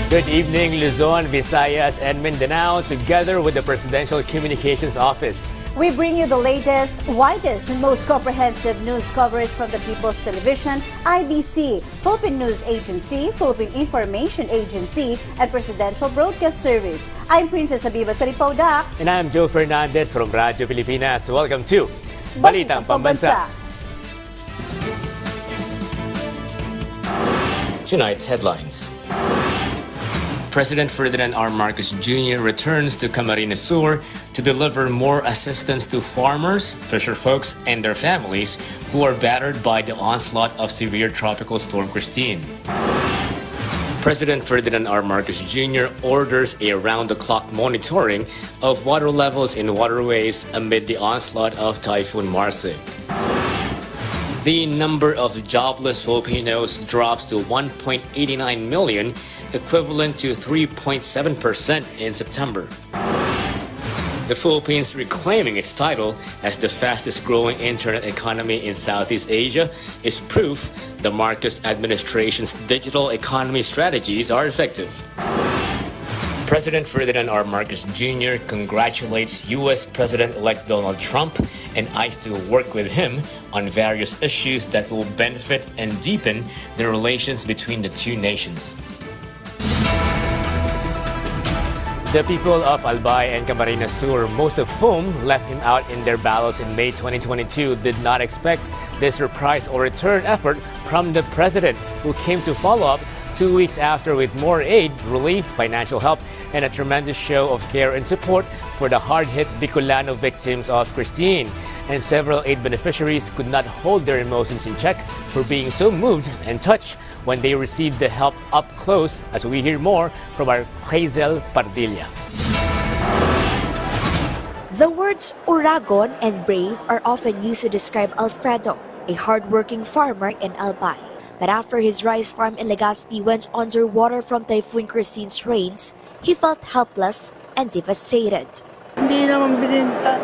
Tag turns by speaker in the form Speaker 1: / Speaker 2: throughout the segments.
Speaker 1: Good evening, Luzon, Visayas, and Mindanao, together with the Presidential Communications Office.
Speaker 2: We bring you the latest, widest, and most comprehensive news coverage from the People's Television, IBC, Philippine News Agency, Philippine Information Agency, and Presidential Broadcast Service. I'm Princess Abiba Saripaudak.
Speaker 1: And I'm Joe Fernandez from Radyo Pilipinas. Welcome to Balitang Pambansa. Tonight's headlines. President Ferdinand R. Marcos Jr. returns to Camarines Sur to deliver more assistance to farmers, fisherfolks, and their families who are battered by the onslaught of severe tropical storm Christine. President Ferdinand R. Marcos Jr. orders a round-the-clock monitoring of water levels in waterways amid the onslaught of Typhoon Marcy. The number of jobless Filipinos drops to 1.89 million, equivalent to 3.7% in September. The Philippines reclaiming its title as the fastest-growing internet economy in Southeast Asia is proof the Marcos administration's digital economy strategies are effective. President Ferdinand R. Marcos Jr. congratulates U.S. President-elect Donald Trump and eyes to work with him on various issues that will benefit and deepen the relations between the two nations. The people of Albay and Camarines Sur, most of whom left him out in their ballots in May 2022, did not expect this reprise or return effort from the president, who came to follow up 2 weeks after with more aid, relief, financial help, and a tremendous show of care and support for the hard-hit Bicolano victims of Christine. And several aid beneficiaries could not hold their emotions in check for being so moved and touched when they received the help up close, as we hear more from our Hazel Pardilla.
Speaker 3: The words Uragon and brave are often used to describe Alfredo, a hard-working farmer in Albay. But after his rice farm in Legazpi went underwater from Typhoon Christine's rains, he felt helpless and devastated.
Speaker 4: Hindi naman bininta.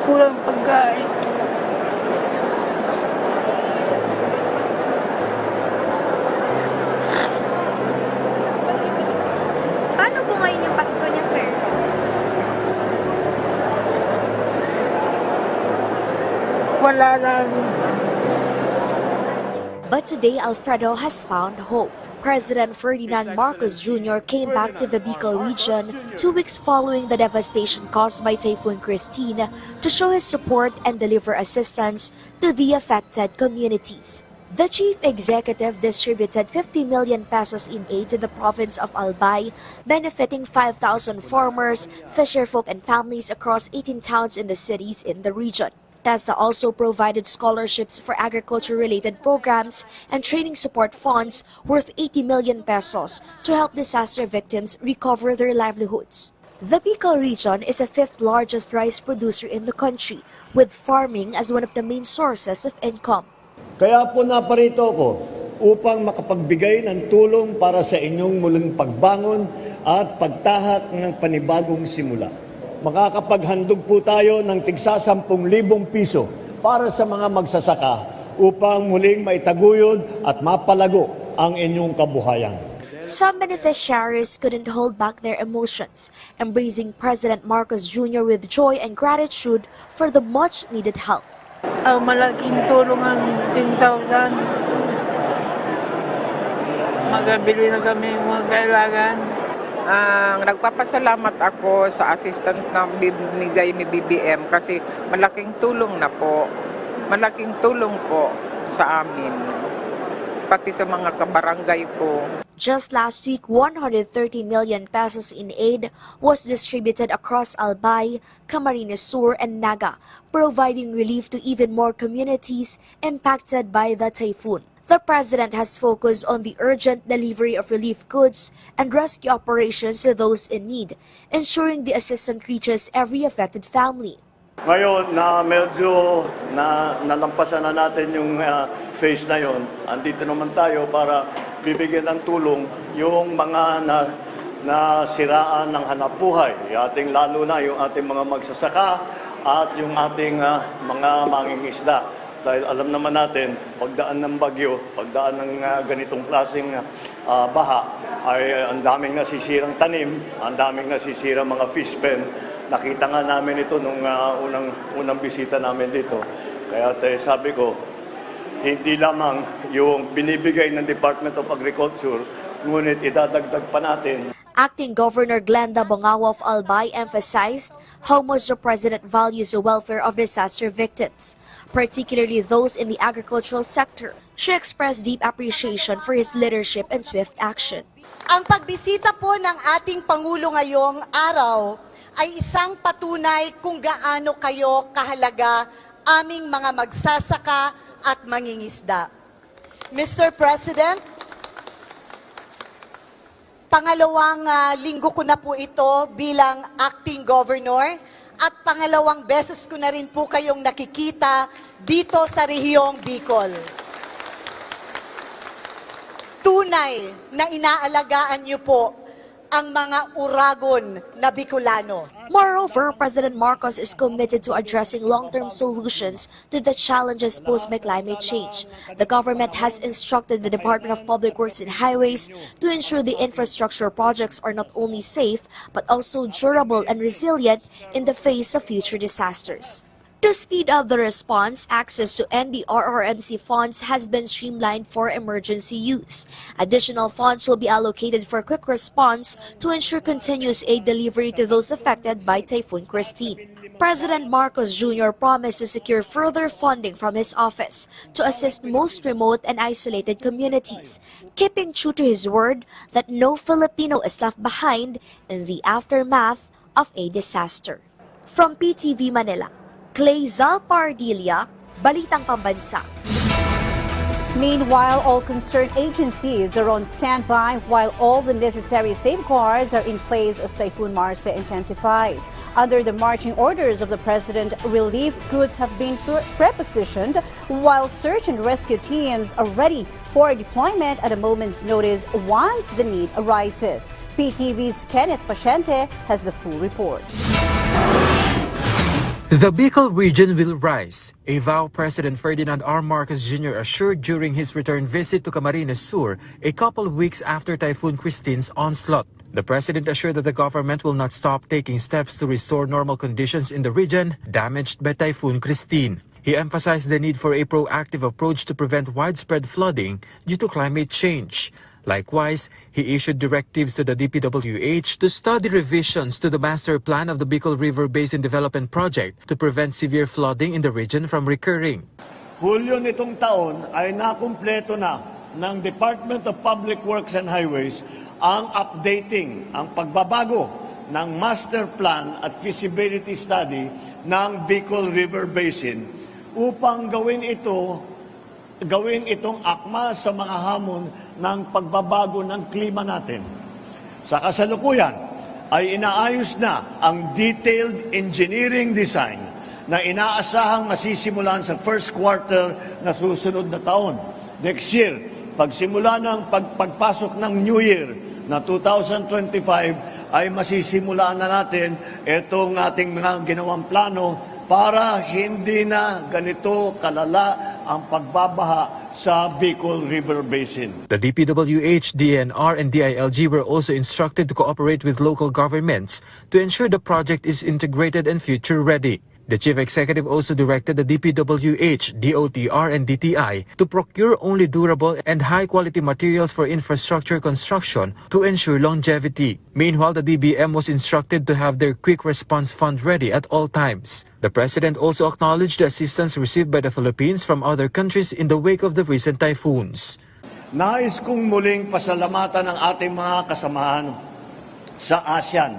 Speaker 4: Kulang pagkain.
Speaker 5: Paano po ngayon yung Pasko niya, sir?
Speaker 4: Wala lang.
Speaker 3: But today, Alfredo has found hope. President Ferdinand Marcos Jr. came back to the Bicol region 2 weeks following the devastation caused by Typhoon Christine to show his support and deliver assistance to the affected communities. The chief executive distributed 50 million pesos in aid to the province of Albay, benefiting 5,000 farmers, fisherfolk, and families across 18 towns in the cities in the region. TESDA also provided scholarships for agriculture-related programs and training support funds worth 80 million pesos to help disaster victims recover their livelihoods. The Bicol region is the 5th largest rice producer in the country, with farming as one of the main sources of income.
Speaker 6: Kaya po naparito ako upang makapagbigay ng tulong para sa inyong muling pagbangon at pagtahak ng panibagong simula. Makakapaghandog po tayo ng tigsa 10,000 piso para sa mga magsasaka upang muling maitaguyod at mapalago ang inyong kabuhayan.
Speaker 3: Some beneficiaries couldn't hold back their emotions, embracing President Marcos Jr. with joy and gratitude for the much-needed help.
Speaker 4: Malaking tulong ang 10,000. Magabili na kami ng mga kailangan.
Speaker 7: Nagpapasalamat ako sa assistance na binigay ni BBM kasi malaking tulong na po. Malaking tulong po sa amin, pati sa mga kabarangay ko.
Speaker 3: Just last week, 130 million pesos in aid was distributed across Albay, Camarines Sur, and Naga, providing relief to even more communities impacted by the typhoon. The president has focused on the urgent delivery of relief goods and rescue operations to those in need, ensuring the assistance reaches every affected family.
Speaker 6: Ngayon na medyo nalampasan na natin yung phase na yon, andito naman tayo para bibigyan ng tulong yung mga nasiraan ng hanapbuhay, lalo na yung ating mga magsasaka at yung ating mga mangingisda. Dahil alam naman natin, pagdaan ng bagyo, pagdaan ng ganitong klaseng baha, ay ang daming nasisirang tanim, ang daming nasisirang mga fish pen. Nakita nga namin ito nung unang bisita namin dito. Kaya sabi ko, hindi lamang yung binibigay ng Department of Agriculture, ngunit idadagdag pa natin.
Speaker 3: Acting Governor Glenda Bongawa of Albay emphasized how much the President values the welfare of disaster victims, particularly those in the agricultural sector. She expressed deep appreciation for his leadership and swift action.
Speaker 8: Ang pagbisita po ng ating Pangulo ngayong araw ay isang patunay kung gaano kayo kahalaga aming mga magsasaka at mangingisda. Mr. President, pangalawang linggo ko na po ito bilang acting governor at pangalawang beses ko na rin po kayong nakikita dito sa rehiyong Bicol. Tunay na inaalagaan niyo po ang mga uragon na Bicolano.
Speaker 3: Moreover, President Marcos is committed to addressing long-term solutions to the challenges posed by climate change. The government has instructed the Department of Public Works and Highways to ensure the infrastructure projects are not only safe but also durable and resilient in the face of future disasters. To speed up the response, access to NDRRMC funds has been streamlined for emergency use. Additional funds will be allocated for quick response to ensure continuous aid delivery to those affected by Typhoon Christine. President Marcos Jr. promised to secure further funding from his office to assist most remote and isolated communities, keeping true to his word that no Filipino is left behind in the aftermath of a disaster. From PTV Manila, Clay Zalpardilia, Balitang Pambansa.
Speaker 2: Meanwhile, all concerned agencies are on standby while all the necessary safeguards are in place as Typhoon Marsa intensifies. Under the marching orders of the President, relief goods have been prepositioned while search and rescue teams are ready for deployment at a moment's notice once the need arises. PTV's Kenneth Pente has the full report.
Speaker 9: The Bicol region will rise, a vow President Ferdinand R. Marcos Jr. assured during his return visit to Camarines Sur a couple weeks after Typhoon Christine's onslaught. The president assured that the government will not stop taking steps to restore normal conditions in the region damaged by Typhoon Christine. He emphasized the need for a proactive approach to prevent widespread flooding due to climate change. Likewise, he issued directives to the DPWH to study revisions to the master plan of the Bicol River Basin Development Project to prevent severe flooding in the region from recurring.
Speaker 6: Hulyo nitong taon ay nakumpleto na ng Department of Public Works and Highways ang updating, ang pagbabago ng master plan at feasibility study ng Bicol River Basin upang gawin itong akma sa mga hamon ng pagbabago ng klima natin. Sa kasalukuyan ay inaayos na ang detailed engineering design na inaasahang masisimulan sa first quarter na susunod na taon. Next year, pagsimula ng pagpasok ng New Year na 2025 ay masisimulan na natin itong ating mga ginawang plano para hindi na ganito kalala ang pagbabaha sa Bicol River Basin.
Speaker 9: The DPWH, DNR, and DILG were also instructed to cooperate with local governments to ensure the project is integrated and future-ready. The Chief Executive also directed the DPWH, DOTR, and DTI to procure only durable and high-quality materials for infrastructure construction to ensure longevity. Meanwhile, the DBM was instructed to have their quick response fund ready at all times. The President also acknowledged the assistance received by the Philippines from other countries in the wake of the recent typhoons.
Speaker 6: Nais kong muling pasalamatan ng ating mga kasamahan sa ASEAN.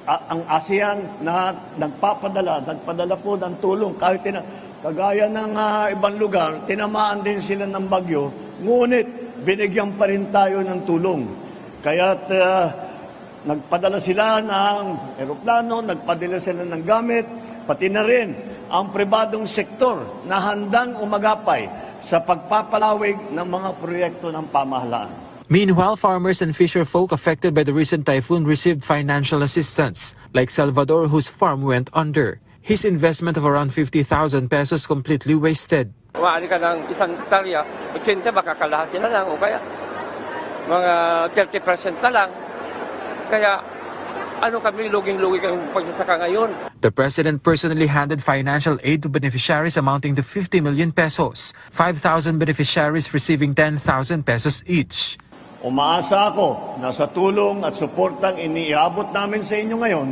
Speaker 6: Ang ASEAN na nagpadala po ng tulong kahit kagaya ng ibang lugar, tinamaan din sila ng bagyo, ngunit binigyan pa rin tayo ng tulong. Kaya't nagpadala sila ng eroplano, nagpadala sila ng gamit, pati na rin ang pribadong sektor na handang umagapay sa pagpapalawig ng mga proyekto ng pamahalaan.
Speaker 9: Meanwhile, farmers and fisher folk affected by the recent typhoon received financial assistance, like Salvador, whose farm went under. his investment of around 50,000 pesos completely wasted.
Speaker 10: Maali ka ng isang hektarya, 80 baka kalahati na lang o kaya mga 30% na lang. Kaya ano kami, luging-lugi kami pagsasaka ngayon.
Speaker 9: The President personally handed financial aid to beneficiaries amounting to 50 million pesos, 5,000 beneficiaries receiving 10,000 pesos each.
Speaker 6: Umaasa ako na sa tulong at suportang iniabot namin sa inyo ngayon,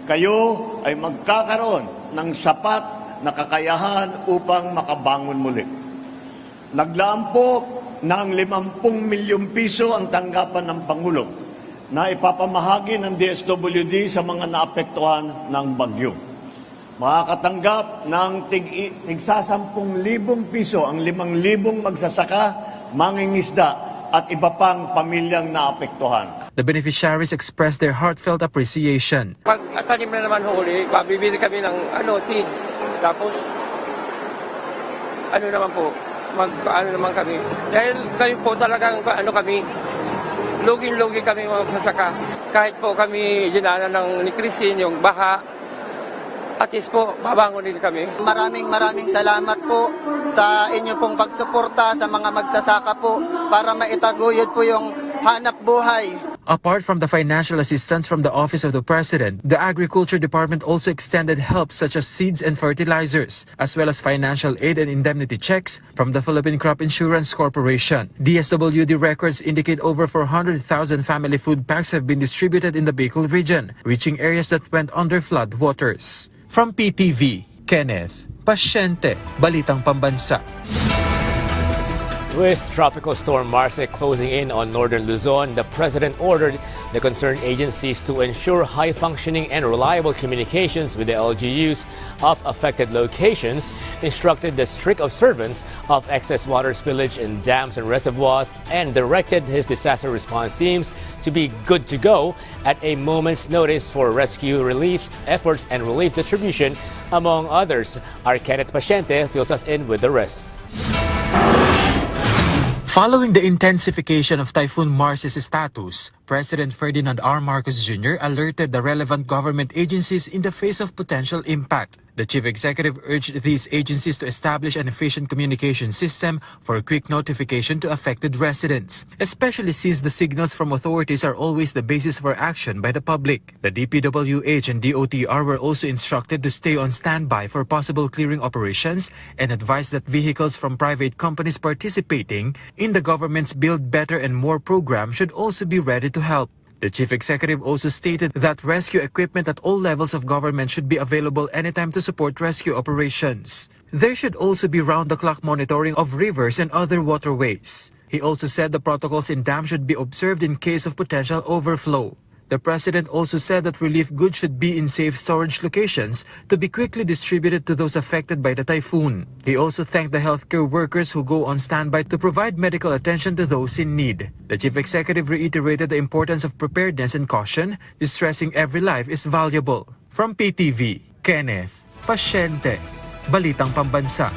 Speaker 6: kayo ay magkakaroon ng sapat na kakayahan upang makabangon muli. Naglaan po ng 50 milyong piso ang tanggapan ng Pangulo na ipapamahagi ng DSWD sa mga naapektuhan ng bagyo. Makakatanggap ng tig-10,000 piso ang 5,000 magsasaka, mangingisda at iba pang pamilyang naapektuhan.
Speaker 9: The beneficiaries expressed their heartfelt appreciation.
Speaker 10: Pag tanim na naman huli, bibili kami ng seeds. Tapos, naman po, naman kami. Dahil kayo po talagang kami, luging-lugi kami mga magsasaka. Kahit po kami dinanan ni Christine, yung baha, at least po, babangon din kami.
Speaker 11: Maraming salamat po sa inyo pong pagsuporta sa mga magsasaka po para maitaguyod po yung hanap buhay.
Speaker 9: Apart from the financial assistance from the Office of the President, the Agriculture Department also extended help such as seeds and fertilizers, as well as financial aid and indemnity checks from the Philippine Crop Insurance Corporation. DSWD records indicate over 400,000 family food packs have been distributed in the Bicol region, reaching areas that went under flood waters. From PTV, Kenneth Pente, Balitang Pambansa.
Speaker 1: With Tropical Storm Marce closing in on northern Luzon, the President ordered the concerned agencies to ensure high-functioning and reliable communications with the LGUs of affected locations, instructed the strict observance of excess water spillage in dams and reservoirs, and directed his disaster response teams to be good to go at a moment's notice for rescue relief efforts and relief distribution, among others. Our Kenneth Pente fills us in with the rest.
Speaker 9: Following the intensification of Typhoon Marce's status, President Ferdinand R. Marcos Jr. alerted the relevant government agencies in the face of potential impact. The Chief Executive urged these agencies to establish an efficient communication system for quick notification to affected residents, especially since the signals from authorities are always the basis for action by the public. The DPWH and DOTR were also instructed to stay on standby for possible clearing operations and advised that vehicles from private companies participating in the government's Build Better and More program should also be ready to help. The Chief Executive also stated that rescue equipment at all levels of government should be available anytime to support rescue operations. There should also be round-the-clock monitoring of rivers and other waterways. He also said the protocols in dams should be observed in case of potential overflow. The President also said that relief goods should be in safe storage locations to be quickly distributed to those affected by the typhoon. He also thanked the healthcare workers who go on standby to provide medical attention to those in need. The Chief Executive reiterated the importance of preparedness and caution, stressing every life is valuable. From PTV, Kenneth Pente, Balitang Pambansa.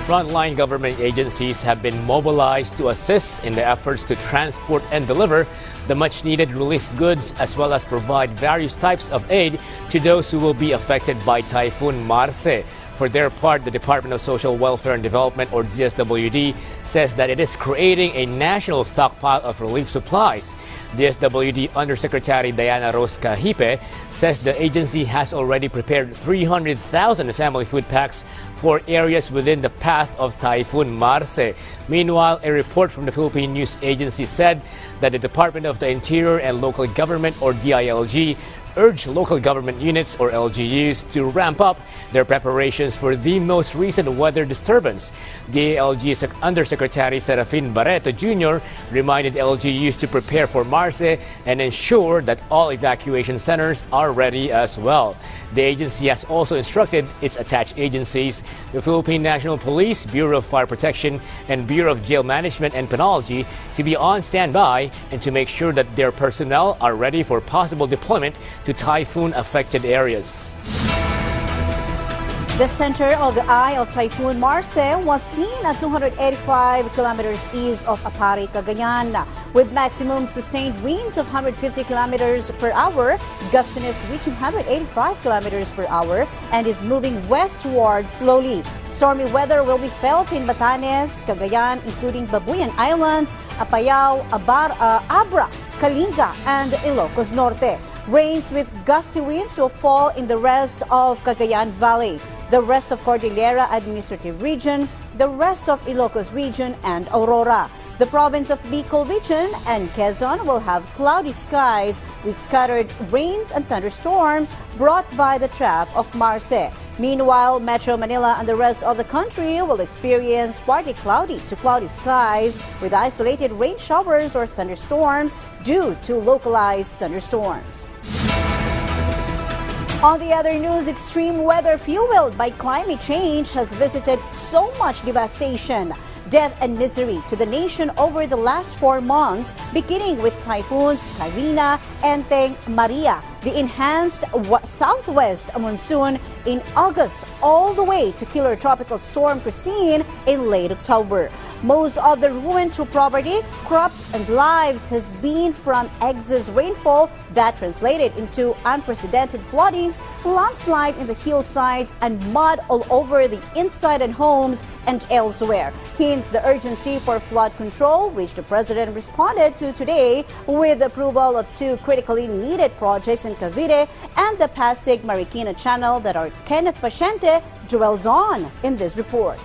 Speaker 1: Frontline government agencies have been mobilized to assist in the efforts to transport and deliver the much-needed relief goods, as well as provide various types of aid to those who will be affected by Typhoon Marce. For their part, the Department of Social Welfare and Development, or DSWD, says that it is creating a national stockpile of relief supplies. DSWD Undersecretary Diana Rose Cahipe says the agency has already prepared 300,000 family food packs for areas within the path of Typhoon Marce. Meanwhile, a report from the Philippine News Agency said that the Department of the Interior and Local Government, or DILG, urged local government units, or LGUs, to ramp up their preparations for the most recent weather disturbance. DILG Undersecretary Serafin Barreto Jr. reminded LGUs to prepare for Marce and ensure that all evacuation centers are ready as well. The agency has also instructed its attached agencies, the Philippine National Police, Bureau of Fire Protection, and Bureau of Jail Management and Penology, to be on standby and to make sure that their personnel are ready for possible deployment to typhoon-affected areas.
Speaker 2: The center of the eye of Typhoon Marce was seen at 285 kilometers east of Apari, Cagayan. With maximum sustained winds of 150 kilometers per hour, gustiness reaching 185 kilometers per hour and is moving westward slowly. Stormy weather will be felt in Batanes, Cagayan, including Babuyan Islands, Apayao, Abra, Kalinga, and Ilocos Norte. Rains with gusty winds will fall in the rest of Cagayan Valley, the rest of Cordillera Administrative Region, the rest of Ilocos Region, and Aurora. The province of Bicol Region and Quezon will have cloudy skies with scattered rains and thunderstorms brought by the trough of Marce. Meanwhile, Metro Manila and the rest of the country will experience partly cloudy to cloudy skies with isolated rain showers or thunderstorms due to localized thunderstorms. On the other news, extreme weather fueled by climate change has visited so much devastation, death and misery to the nation over the last 4 months, beginning with typhoons Karina, Enteng, Maria, the enhanced southwest monsoon in August, all the way to killer tropical storm Christine in late October. Most of the ruin to property, crops, and lives has been from excess rainfall that translated into unprecedented floodings, landslide in the hillsides, and mud all over the inside and homes and elsewhere. Hence the urgency for flood control, which the President responded to today with the approval of 2 critically needed projects in Cavite and the Pasig Marikina Channel that our Kenneth Pente dwells on in this report.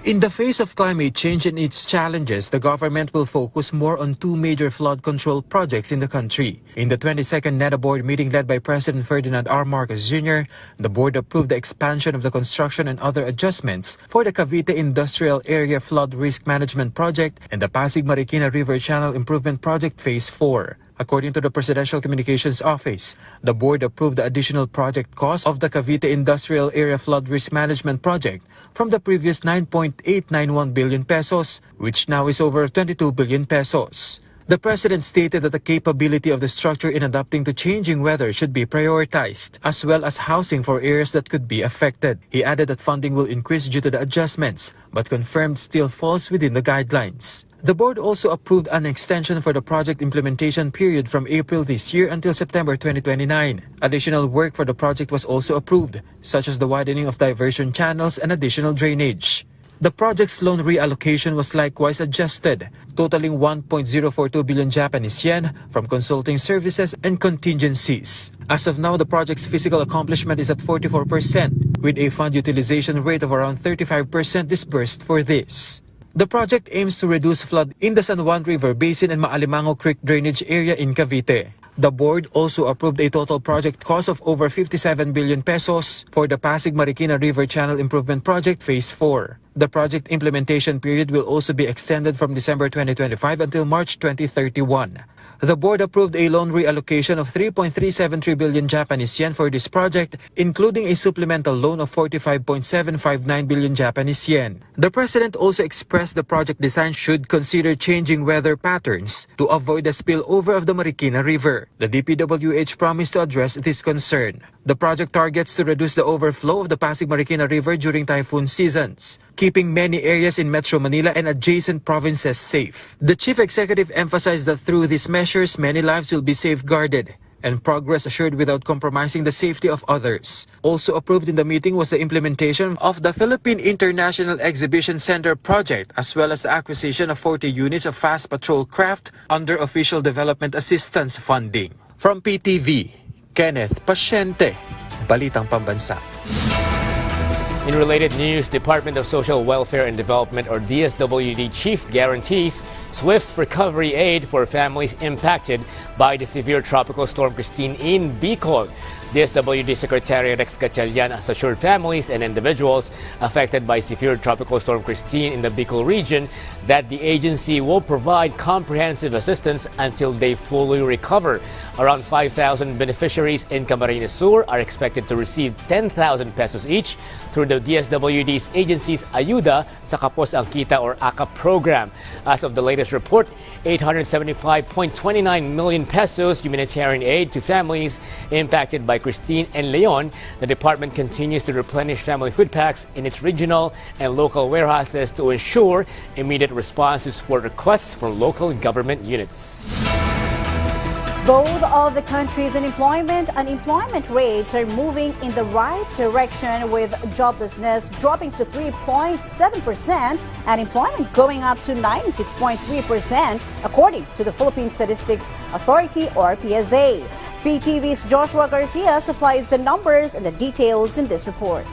Speaker 9: In the face of climate change and its challenges, the government will focus more on 2 major flood control projects in the country. In the 22nd NEDA board meeting led by President Ferdinand R. Marcos Jr., the board approved the expansion of the construction and other adjustments for the Cavite Industrial Area Flood Risk Management Project and the Pasig Marikina River Channel Improvement Project Phase 4. According to the Presidential Communications Office, the board approved the additional project cost of the Cavite Industrial Area Flood Risk Management Project from the previous 9.891 billion pesos, which now is over 22 billion pesos. The President stated that the capability of the structure in adapting to changing weather should be prioritized, as well as housing for areas that could be affected. He added that funding will increase due to the adjustments, but confirmed still falls within the guidelines. The board also approved an extension for the project implementation period from April this year until September 2029. Additional work for the project was also approved, such as the widening of diversion channels and additional drainage. The project's loan reallocation was likewise adjusted, totaling 1.042 billion Japanese yen from consulting services and contingencies. As of now, the project's physical accomplishment is at 44%, with a fund utilization rate of around 35% disbursed for this. The project aims to reduce flood in the San Juan River Basin and Maalimango Creek drainage area in Cavite. The board also approved a total project cost of over 57 billion pesos for the Pasig Marikina River Channel Improvement Project Phase 4. The project implementation period will also be extended from December 2025 until March 2031. The board approved a loan reallocation of 3.373 billion Japanese yen for this project, including a supplemental loan of 45.759 billion Japanese yen. The President also expressed the project design should consider changing weather patterns to avoid the spillover of the Marikina River. The DPWH promised to address this concern. The project targets to reduce the overflow of the Pasig Marikina River during typhoon seasons, keeping many areas in Metro Manila and adjacent provinces safe. The Chief Executive emphasized that through these measures, many lives will be safeguarded and progress assured without compromising the safety of others. Also approved in the meeting was the implementation of the Philippine International Exhibition Center project, as well as the acquisition of 40 units of fast patrol craft under Official Development Assistance funding. From PTV, Kenneth Pente, Balitang Pambansa.
Speaker 1: In related news, Department of Social Welfare and Development or DSWD chief guarantees swift recovery aid for families impacted by the severe tropical storm Christine in Bicol. DSWD Secretary Rex Gatchalian has assured families and individuals affected by severe tropical storm Christine in the Bicol region that the agency will provide comprehensive assistance until they fully recover. Around 5,000 beneficiaries in Camarines Sur are expected to receive 10,000 pesos each through the DSWD's agency's Ayuda sa Kapos ang Kita or AKA program. As of the latest report, 875.29 million pesos humanitarian aid to families impacted by Christine and Leon. The department continues to replenish family food packs in its regional and local warehouses to ensure immediate response to support requests from local government units.
Speaker 2: Both of the country's unemployment rates are moving in the right direction, with joblessness dropping to 3.7% and employment going up to 96.3%, according to the Philippine Statistics Authority or PSA. PTV's Joshua Garcia supplies the numbers and the details in this report.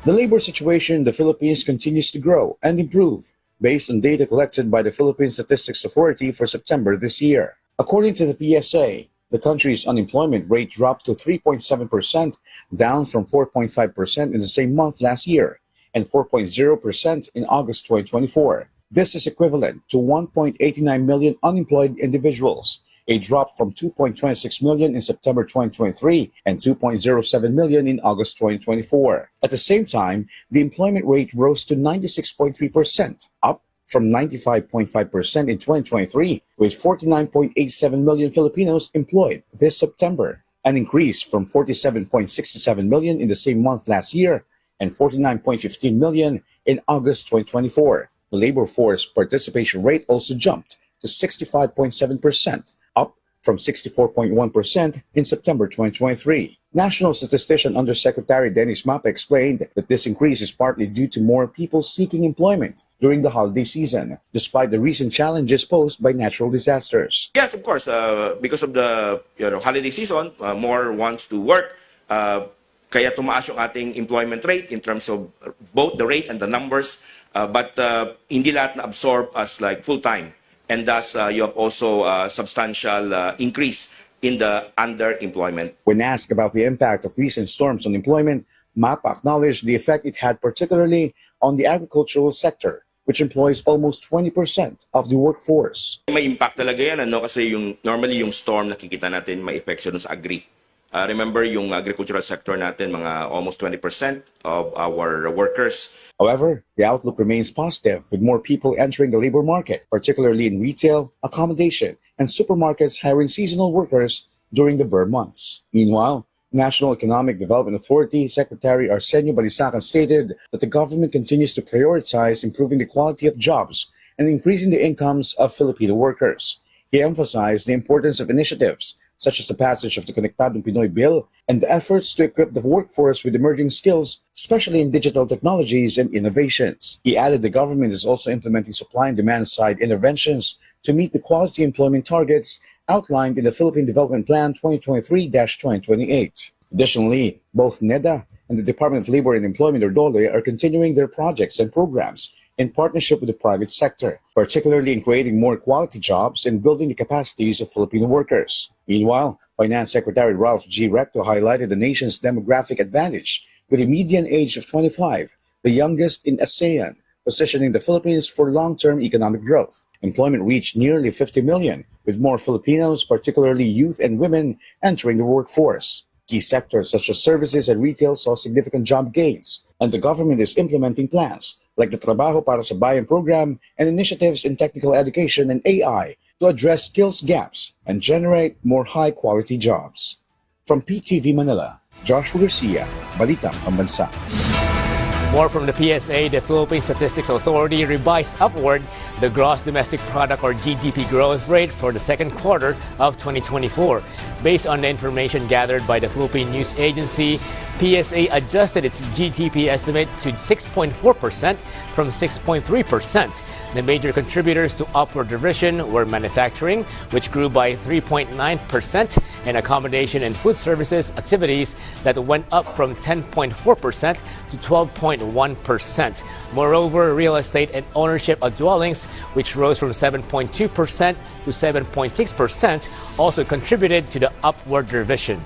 Speaker 12: The labor situation in the Philippines continues to grow and improve, based on data collected by the Philippine Statistics Authority for September this year. According to the PSA, the country's unemployment rate dropped to 3.7%, down from 4.5% in the same month last year, and 4.0% in August 2024. This is equivalent to 1.89 million unemployed individuals, a drop from 2.26 million in September 2023 and 2.07 million in August 2024. At the same time, the employment rate rose to 96.3%, up from 95.5% in 2023, with 49.87 million Filipinos employed this September, an increase from 47.67 million in the same month last year and 49.15 million in August 2024. The labor force participation rate also jumped to 65.7%, up from 64.1% in September 2023. National Statistician Undersecretary Dennis Mapa explained that this increase is partly due to more people seeking employment during the holiday season, despite the recent challenges posed by natural disasters.
Speaker 13: Yes, of course, because of the holiday season, more wants to work. Kaya tumaas yung ating employment rate in terms of both the rate and the numbers, but hindi lahat na absorb as like full-time. And thus, you have also a substantial increase in the underemployment.
Speaker 12: When asked about the impact of recent storms on employment, MAPA acknowledged the effect it had particularly on the agricultural sector, which employs almost 20% of the workforce.
Speaker 13: May impact talaga yan, kasi normally yung storm nakikita natin may epekto sa agri. Remember yung agricultural sector natin, mga almost 20% of our workers.
Speaker 12: However, the outlook remains positive, with more people entering the labor market, particularly in retail, accommodation, and supermarkets hiring seasonal workers during the Burr months. Meanwhile, National Economic Development Authority Secretary Arsenio Balisacan stated that the government continues to prioritize improving the quality of jobs and increasing the incomes of Filipino workers. He emphasized the importance of initiatives such as the passage of the Konektadong Pinoy Bill and the efforts to equip the workforce with emerging skills, especially in digital technologies and innovations. He added the government is also implementing supply and demand side interventions to meet the quality employment targets outlined in the Philippine Development Plan 2023-2028. Additionally, both NEDA and the Department of Labor and Employment or DOLE are continuing their projects and programs in partnership with the private sector, particularly in creating more quality jobs and building the capacities of Filipino workers. Meanwhile, Finance Secretary Ralph G. Recto highlighted the nation's demographic advantage with a median age of 25, the youngest in ASEAN, positioning the Philippines for long-term economic growth. Employment reached nearly 50 million, with more Filipinos, particularly youth and women, entering the workforce. Key sectors such as services and retail saw significant job gains, and the government is implementing plans like the Trabajo para sa Bayan program and initiatives in technical education and AI to address skills gaps and generate more high-quality jobs. From PTV Manila, Joshua Garcia, Balitang, Pambansa.
Speaker 1: More from the PSA, the Philippine Statistics Authority revised upward the gross domestic product or GDP growth rate for the second quarter of 2024. Based on the information gathered by the Philippine News Agency, PSA adjusted its GDP estimate to 6.4% from 6.3%. The major contributors to upward revision were manufacturing, which grew by 3.9%, and accommodation and food services activities that went up from 10.4% to 12.1%. Moreover, real estate and ownership of dwellings, which rose from 7.2% to 7.6%, also contributed to the upward revision.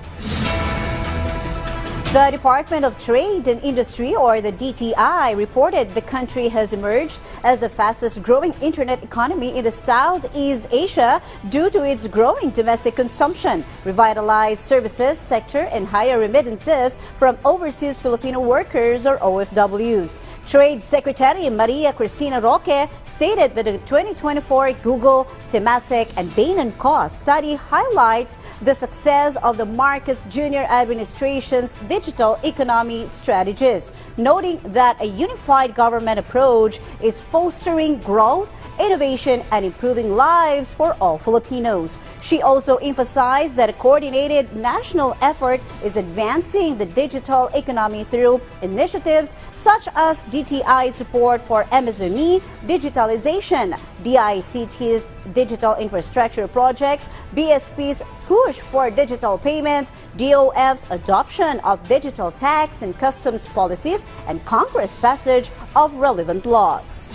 Speaker 2: The Department of Trade and Industry, or the DTI, reported the country has emerged as the fastest growing internet economy in the Southeast Asia due to its growing domestic consumption, revitalized services sector, and higher remittances from overseas Filipino workers, or OFWs. Trade Secretary Maria Cristina Roque stated that the 2024 Google, Temasek, and Bain & Co. study highlights the success of the Marcos Jr. administration's digital economy strategies, noting that a unified government approach is fostering growth, innovation, and improving lives for all Filipinos. She also emphasized that a coordinated national effort is advancing the digital economy through initiatives such as DTI support for MSME digitalization, DICT's digital infrastructure projects, BSP's push for digital payments, DOF's adoption of digital tax and customs policies, and Congress' passage of relevant laws.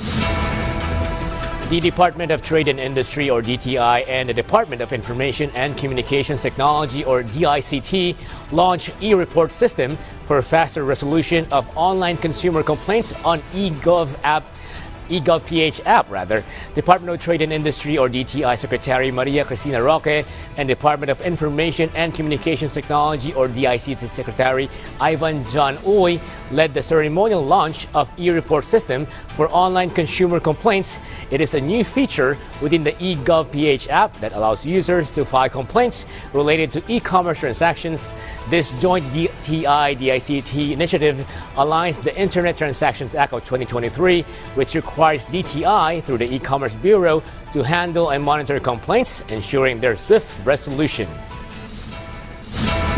Speaker 1: The Department of Trade and Industry, or DTI, and the Department of Information and Communications Technology, or DICT, launched e-report system for faster resolution of online consumer complaints on eGovPH app. Department of Trade and Industry, or DTI, Secretary Maria Cristina Roque and Department of Information and Communications Technology, or DICT, Secretary Ivan John Uy led the ceremonial launch of e-report system for online consumer complaints. It is a new feature within the eGovPH app that allows users to file complaints related to e-commerce transactions. This joint DTI-DICT initiative aligns the Internet Transactions Act of 2023, which requires DTI through the E-commerce Bureau to handle and monitor complaints, ensuring their swift resolution.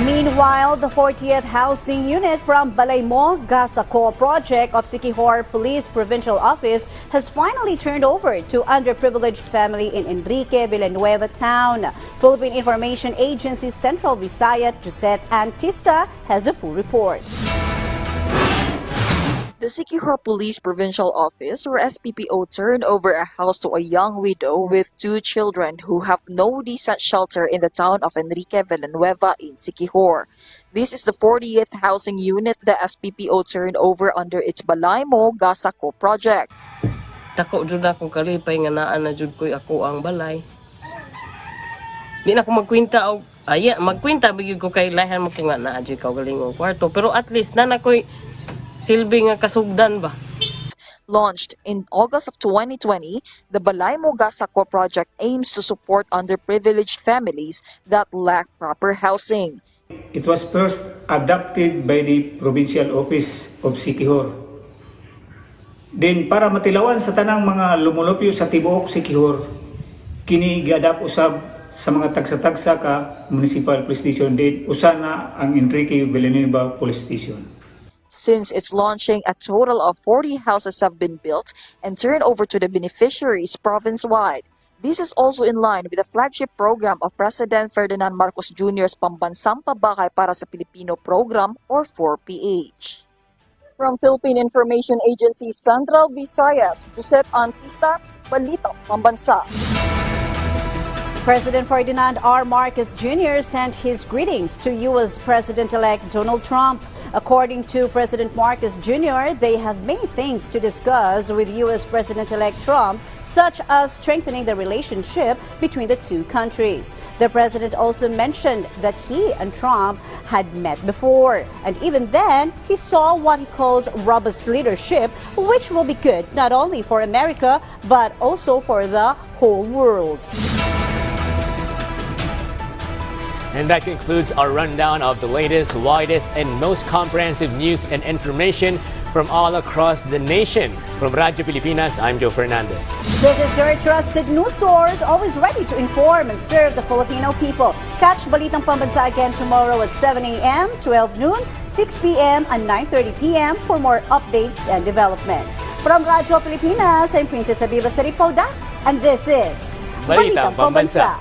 Speaker 2: Meanwhile, the 40th Housing Unit from Balok Project of Siquijor Police Provincial Office has finally turned over to underprivileged family in Enrique Villanueva Town. Philippine Information Agency Central Visayas Josette Antista has a full report.
Speaker 14: The Siquijor Police Provincial Office, or SPPO, turned over a house to a young widow with 2 children who have no decent shelter in the town of Enrique Villanueva in Siquijor. This is the 40th housing unit the SPPO turned over under its Balok Project.
Speaker 15: Tako jud ako kalipay nga naa na jud koy ako ang balay. Di na ko magkwenta og magkwenta bigid ko kay lahan mo ko nga naa jud ka galing og kwarto, pero at least na koy silbi nga kasugdan ba.
Speaker 14: Launched in August of 2020, the Balok Project aims to support underprivileged families that lack proper housing.
Speaker 16: It was first adopted by the Provincial Office of Siquijor. Then para matilawan sa tanang mga lumulupyo sa tibuok Siquijor, kini giadap usab sa mga tagsa-tagsa ka Municipal Police Station din usana ang Enrique Villanueva Police Station.
Speaker 14: Since its launching, a total of 40 houses have been built and turned over to the beneficiaries province-wide. This is also in line with the flagship program of President Ferdinand Marcos Jr.'s Pambansang Pabakay para sa Pilipino program, or 4PH. From Philippine Information Agency Central Visayas, Josette Antista, Balitang, Pambansa.
Speaker 2: President Ferdinand R. Marcos Jr. sent his greetings to U.S. President-elect Donald Trump. According to President Marcos Jr., they have many things to discuss with U.S. President-elect Trump, such as strengthening the relationship between the two countries. The president also mentioned that he and Trump had met before, and even then, he saw what he calls robust leadership, which will be good not only for America, but also for the whole world.
Speaker 1: And that concludes our rundown of the latest, widest, and most comprehensive news and information from all across the nation. From Radyo Pilipinas, I'm Joe Fernandez.
Speaker 2: This is your trusted news source, always ready to inform and serve the Filipino people. Catch Balitang Pambansa again tomorrow at 7 a.m., 12 noon, 6 p.m., and 9:30 p.m. for more updates and developments. From Radyo Pilipinas, I'm Princess Abiba Saripauda, and this is
Speaker 1: Balitang Pambansa.